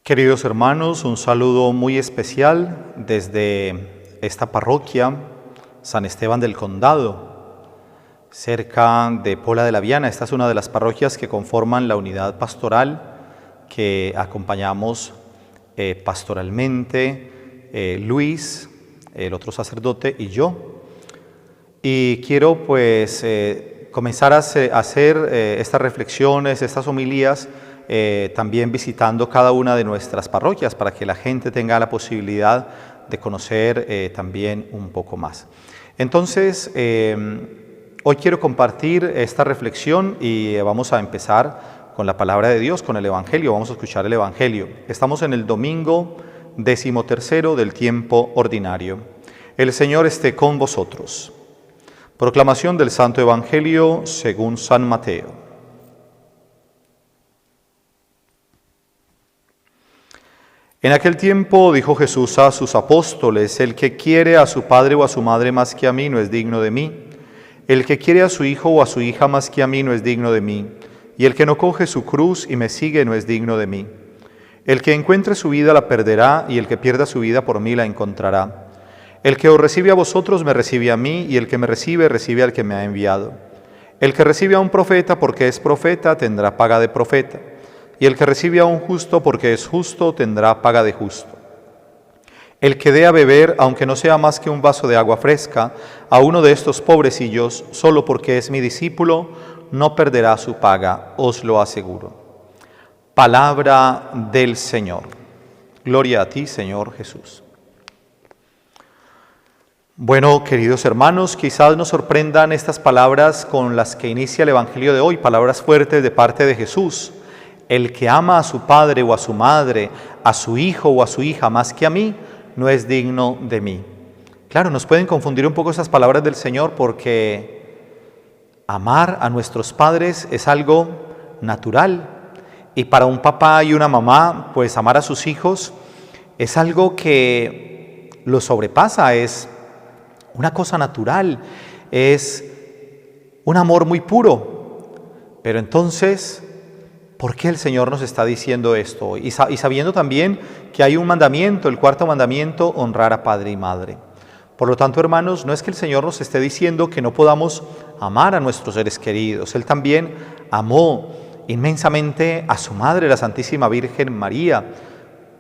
Queridos hermanos, un saludo muy especial desde esta parroquia, San Esteban del Condado, cerca de Pola de la Viana. Esta es una de las parroquias que conforman la unidad pastoral que acompañamos pastoralmente Luis, el otro sacerdote, y yo. Y quiero comenzar a hacer estas reflexiones, estas homilías, también visitando cada una de nuestras parroquias para que la gente tenga la posibilidad de conocer también un poco más. Entonces, hoy quiero compartir esta reflexión y vamos a empezar con la palabra de Dios, con el Evangelio. Vamos a escuchar el Evangelio. Estamos en el domingo 13º del tiempo ordinario. El Señor esté con vosotros. Proclamación del Santo Evangelio según San Mateo. En aquel tiempo dijo Jesús a sus apóstoles: el que quiere a su padre o a su madre más que a mí no es digno de mí. El que quiere a su hijo o a su hija más que a mí no es digno de mí. Y el que no coge su cruz y me sigue no es digno de mí. El que encuentre su vida la perderá, y el que pierda su vida por mí la encontrará. El que os recibe a vosotros me recibe a mí, y el que me recibe recibe al que me ha enviado. El que recibe a un profeta porque es profeta tendrá paga de profeta. Y el que recibe a un justo porque es justo tendrá paga de justo. El que dé a beber, aunque no sea más que un vaso de agua fresca, a uno de estos pobrecillos, solo porque es mi discípulo, no perderá su paga, os lo aseguro. Palabra del Señor. Gloria a ti, Señor Jesús. Bueno, queridos hermanos, quizás nos sorprendan estas palabras con las que inicia el Evangelio de hoy, palabras fuertes de parte de Jesús. El que ama a su padre o a su madre, a su hijo o a su hija más que a mí, no es digno de mí. Claro, nos pueden confundir un poco esas palabras del Señor porque amar a nuestros padres es algo natural. Y para un papá y una mamá, pues amar a sus hijos es algo que lo sobrepasa, es una cosa natural, es un amor muy puro. Pero entonces, ¿por qué el Señor nos está diciendo esto? Y sabiendo también que hay un mandamiento, el cuarto mandamiento, honrar a padre y madre. Por lo tanto, hermanos, no es que el Señor nos esté diciendo que no podamos amar a nuestros seres queridos. Él también amó inmensamente a su madre, la Santísima Virgen María.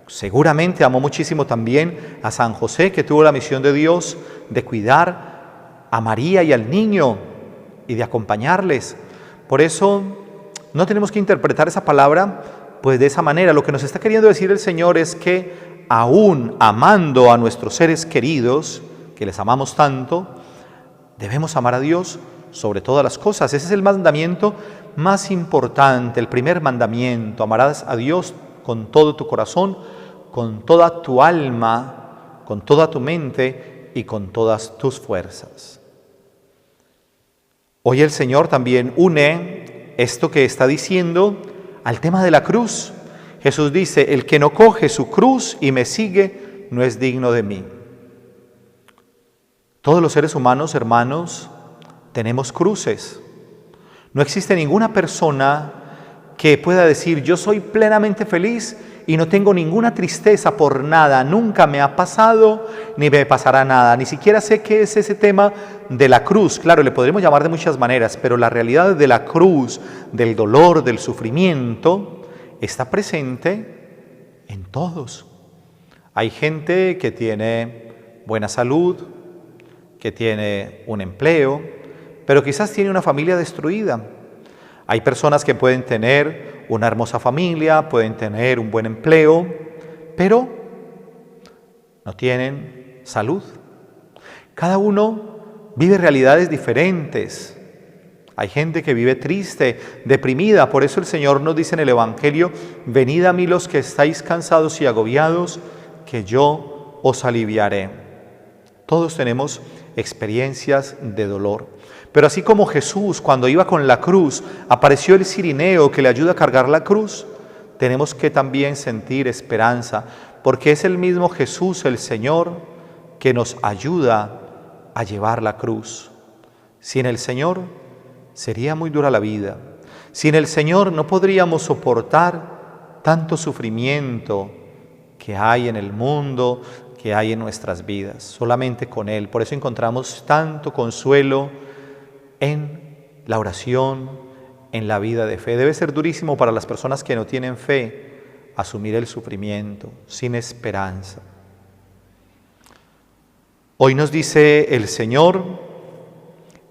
Seguramente amó muchísimo también a San José, que tuvo la misión de Dios de cuidar a María y al niño y de acompañarles. Por eso no tenemos que interpretar esa palabra pues de esa manera. Lo que nos está queriendo decir el Señor es que aún amando a nuestros seres queridos, que les amamos tanto, debemos amar a Dios sobre todas las cosas. Ese es el mandamiento más importante, el primer mandamiento. Amarás a Dios con todo tu corazón, con toda tu alma, con toda tu mente y con todas tus fuerzas. Hoy el Señor también une esto que está diciendo al tema de la cruz. Jesús dice: el que no coge su cruz y me sigue no es digno de mí. Todos los seres humanos, hermanos, tenemos cruces. No existe ninguna persona que pueda decir: yo soy plenamente feliz y no tengo ninguna tristeza por nada, nunca me ha pasado ni me pasará nada. Ni siquiera sé qué es ese tema de la cruz. Claro, le podremos llamar de muchas maneras, pero la realidad de la cruz, del dolor, del sufrimiento, está presente en todos. Hay gente que tiene buena salud, que tiene un empleo, pero quizás tiene una familia destruida. Hay personas que pueden tener una hermosa familia, pueden tener un buen empleo, pero no tienen salud. Cada uno vive realidades diferentes. Hay gente que vive triste, deprimida. Por eso el Señor nos dice en el Evangelio: venid a mí los que estáis cansados y agobiados, que yo os aliviaré. Todos tenemos experiencias de dolor. Pero así como Jesús, cuando iba con la cruz, apareció el cirineo que le ayuda a cargar la cruz, tenemos que también sentir esperanza, porque es el mismo Jesús, el Señor, que nos ayuda a llevar la cruz. Sin el Señor sería muy dura la vida. Sin el Señor no podríamos soportar tanto sufrimiento que hay en el mundo, que hay en nuestras vidas, solamente con Él. Por eso encontramos tanto consuelo en la oración, en la vida de fe. Debe ser durísimo para las personas que no tienen fe asumir el sufrimiento, sin esperanza. Hoy nos dice el Señor: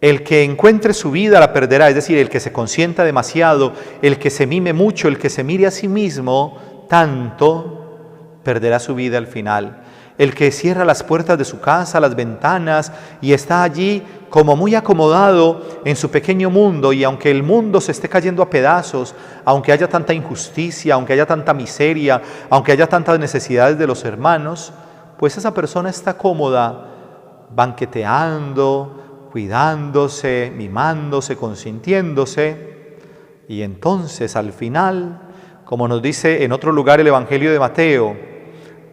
el que encuentre su vida la perderá, es decir, el que se consienta demasiado, el que se mime mucho, el que se mire a sí mismo tanto, perderá su vida al final. El que cierra las puertas de su casa, las ventanas, y está allí como muy acomodado en su pequeño mundo, y aunque el mundo se esté cayendo a pedazos, aunque haya tanta injusticia, aunque haya tanta miseria, aunque haya tantas necesidades de los hermanos, pues esa persona está cómoda, banqueteando, cuidándose, mimándose, consintiéndose, y entonces al final, como nos dice en otro lugar el Evangelio de Mateo,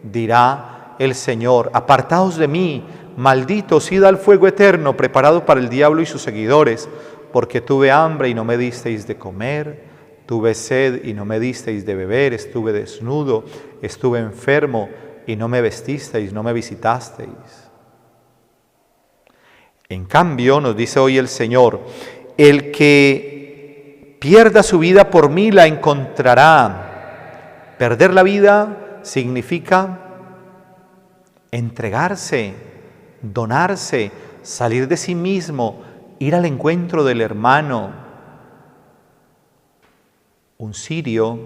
dirá el Señor: apartaos de mí, malditos, id al fuego eterno preparado para el diablo y sus seguidores, porque tuve hambre y no me disteis de comer, tuve sed y no me disteis de beber, estuve desnudo, estuve enfermo y no me vestisteis, no me visitasteis. En cambio, nos dice hoy el Señor: el que pierda su vida por mí la encontrará. Perder la vida significa entregarse, donarse, salir de sí mismo, ir al encuentro del hermano. Un cirio,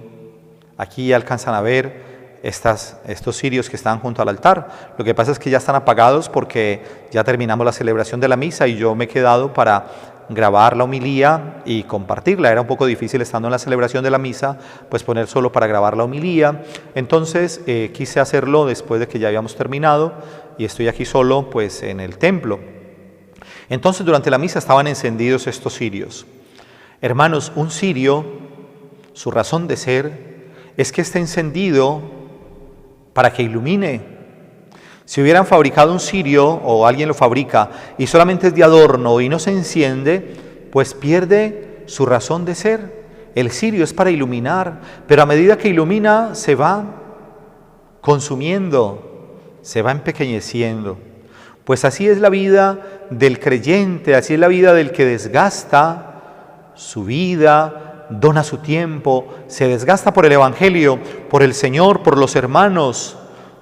aquí alcanzan a ver estos cirios que están junto al altar. Lo que pasa es que ya están apagados porque ya terminamos la celebración de la misa y yo me he quedado para grabar la homilía y compartirla. Era un poco difícil, estando en la celebración de la misa, pues poner solo para grabar la homilía. Entonces quise hacerlo después de que ya habíamos terminado y estoy aquí solo pues en el templo. Entonces durante la misa estaban encendidos estos cirios. Hermanos, un cirio, su razón de ser es que esté encendido para que ilumine. Si hubieran fabricado un cirio, o alguien lo fabrica, y solamente es de adorno y no se enciende, pues pierde su razón de ser. El cirio es para iluminar, pero a medida que ilumina se va consumiendo, se va empequeñeciendo. Pues así es la vida del creyente, así es la vida del que desgasta su vida, dona su tiempo, se desgasta por el Evangelio, por el Señor, por los hermanos.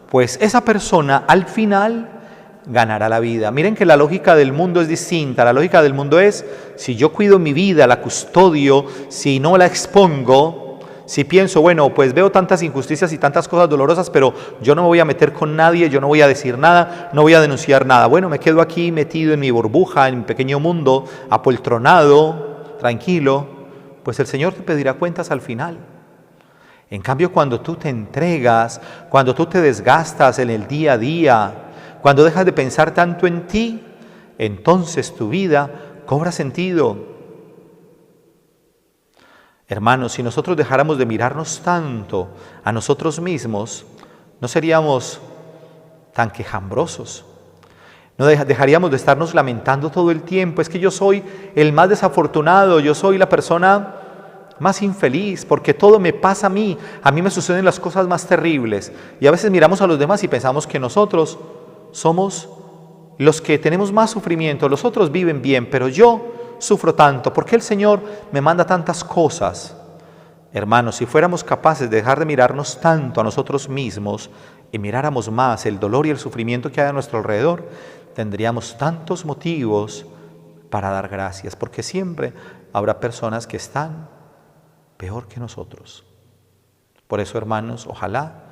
Pues esa persona al final ganará la vida. Miren que la lógica del mundo es distinta. La lógica del mundo es: si yo cuido mi vida, la custodio, si no la expongo, si pienso, bueno, pues veo tantas injusticias y tantas cosas dolorosas, pero yo no me voy a meter con nadie, yo no voy a decir nada, no voy a denunciar nada. Bueno, me quedo aquí metido en mi burbuja, en mi pequeño mundo, apoltronado, tranquilo. Pues el Señor te pedirá cuentas al final. En cambio, cuando tú te entregas, cuando tú te desgastas en el día a día, cuando dejas de pensar tanto en ti, entonces tu vida cobra sentido. Hermanos, si nosotros dejáramos de mirarnos tanto a nosotros mismos, no seríamos tan quejambrosos. No dejaríamos de estarnos lamentando todo el tiempo. Es que yo soy el más desafortunado, yo soy la persona más infeliz, porque todo me pasa a mí me suceden las cosas más terribles. Y a veces miramos a los demás y pensamos que nosotros somos los que tenemos más sufrimiento, los otros viven bien, pero yo sufro tanto. ¿Por qué el Señor me manda tantas cosas? Hermanos, si fuéramos capaces de dejar de mirarnos tanto a nosotros mismos y miráramos más el dolor y el sufrimiento que hay a nuestro alrededor, tendríamos tantos motivos para dar gracias, porque siempre habrá personas que están peor que nosotros. Por eso, hermanos, ojalá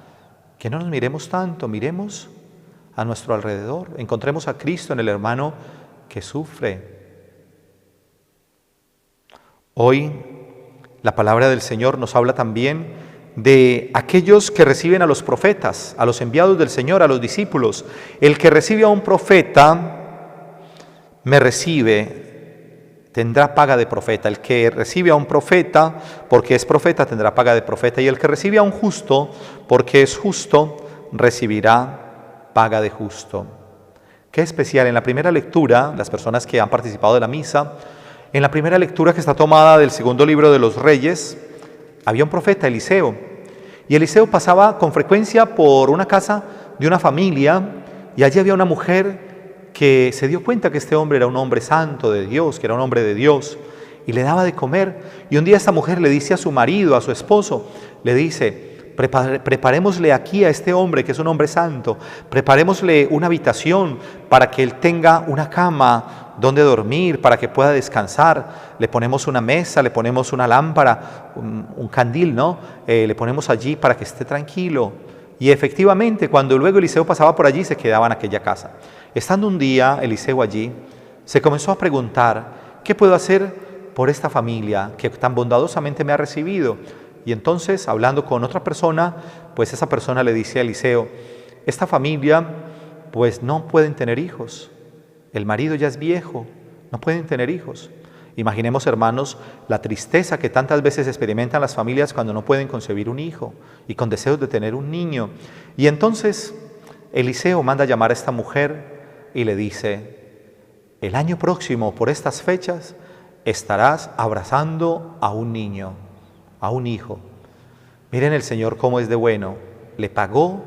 que no nos miremos tanto, miremos a nuestro alrededor, encontremos a Cristo en el hermano que sufre. Hoy la palabra del Señor nos habla también de aquellos que reciben a los profetas, a los enviados del Señor, a los discípulos. El que recibe a un profeta, me recibe, tendrá paga de profeta. El que recibe a un profeta, porque es profeta, tendrá paga de profeta. Y el que recibe a un justo, porque es justo, recibirá paga de justo. Qué especial. En la primera lectura, las personas que han participado de la misa, en la primera lectura, que está tomada del segundo libro de los Reyes, había un profeta, Eliseo. Y Eliseo pasaba con frecuencia por una casa de una familia y allí había una mujer que se dio cuenta que este hombre era un hombre santo de Dios, que era un hombre de Dios, y le daba de comer. Y un día esta mujer le dice a su marido, a su esposo, le dice: preparémosle aquí a este hombre que es un hombre santo, preparémosle una habitación para que él tenga una cama donde dormir, para que pueda descansar. Le ponemos una mesa, le ponemos una lámpara, un candil, ¿no? Le ponemos allí para que esté tranquilo. Y efectivamente, cuando luego Eliseo pasaba por allí, se quedaba en aquella casa. Estando un día Eliseo allí, se comenzó a preguntar: ¿qué puedo hacer por esta familia que tan bondadosamente me ha recibido? Y entonces, hablando con otra persona, pues esa persona le dice a Eliseo: esta familia pues no pueden tener hijos, el marido ya es viejo, no pueden tener hijos. Imaginemos, hermanos, la tristeza que tantas veces experimentan las familias cuando no pueden concebir un hijo y con deseos de tener un niño. Y entonces Eliseo manda a llamar a esta mujer y le dice: el año próximo, por estas fechas, estarás abrazando a un niño, a un hijo. Miren el Señor cómo es de bueno. Le pagó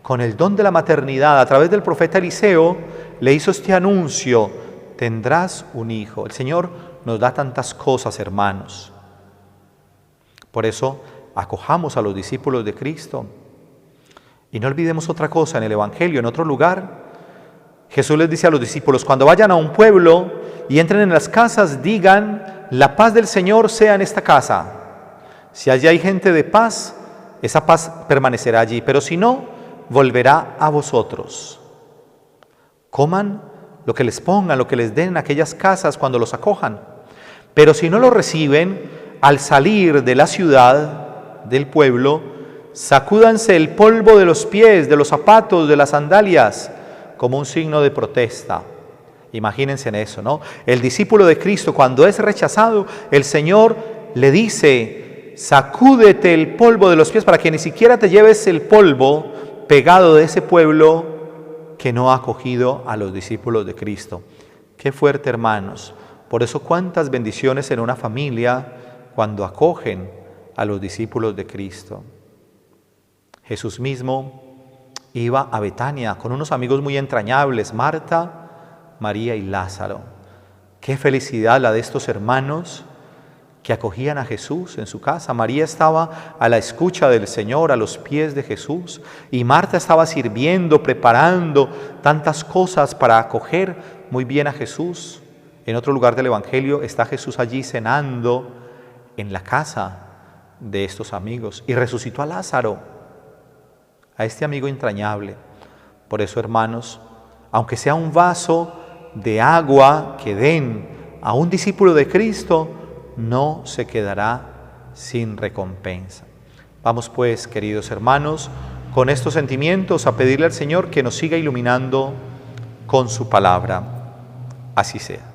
con el don de la maternidad. A través del profeta Eliseo le hizo este anuncio: tendrás un hijo. El Señor nos da tantas cosas, hermanos. Por eso acojamos a los discípulos de Cristo. Y no olvidemos otra cosa: en el Evangelio, en otro lugar, Jesús les dice a los discípulos: cuando vayan a un pueblo y entren en las casas, digan: la paz del Señor sea en esta casa. Si allí hay gente de paz, esa paz permanecerá allí, pero si no, volverá a vosotros. Coman lo que les pongan, lo que les den en aquellas casas cuando los acojan. Pero si no lo reciben, al salir de la ciudad, del pueblo, sacúdanse el polvo de los pies, de los zapatos, de las sandalias, como un signo de protesta. Imagínense en eso, ¿no? El discípulo de Cristo, cuando es rechazado, el Señor le dice: sacúdete el polvo de los pies, para que ni siquiera te lleves el polvo pegado de ese pueblo que no ha acogido a los discípulos de Cristo. Qué fuerte, hermanos. Por eso, cuántas bendiciones en una familia cuando acogen a los discípulos de Cristo. Jesús mismo iba a Betania con unos amigos muy entrañables, Marta, María y Lázaro. Qué felicidad la de estos hermanos que acogían a Jesús en su casa. María estaba a la escucha del Señor, a los pies de Jesús, y Marta estaba sirviendo, preparando tantas cosas para acoger muy bien a Jesús. En otro lugar del Evangelio está Jesús allí cenando en la casa de estos amigos, y resucitó a Lázaro, a este amigo entrañable. Por eso, hermanos, aunque sea un vaso de agua que den a un discípulo de Cristo, no se quedará sin recompensa. Vamos pues, queridos hermanos, con estos sentimientos a pedirle al Señor que nos siga iluminando con su palabra. Así sea.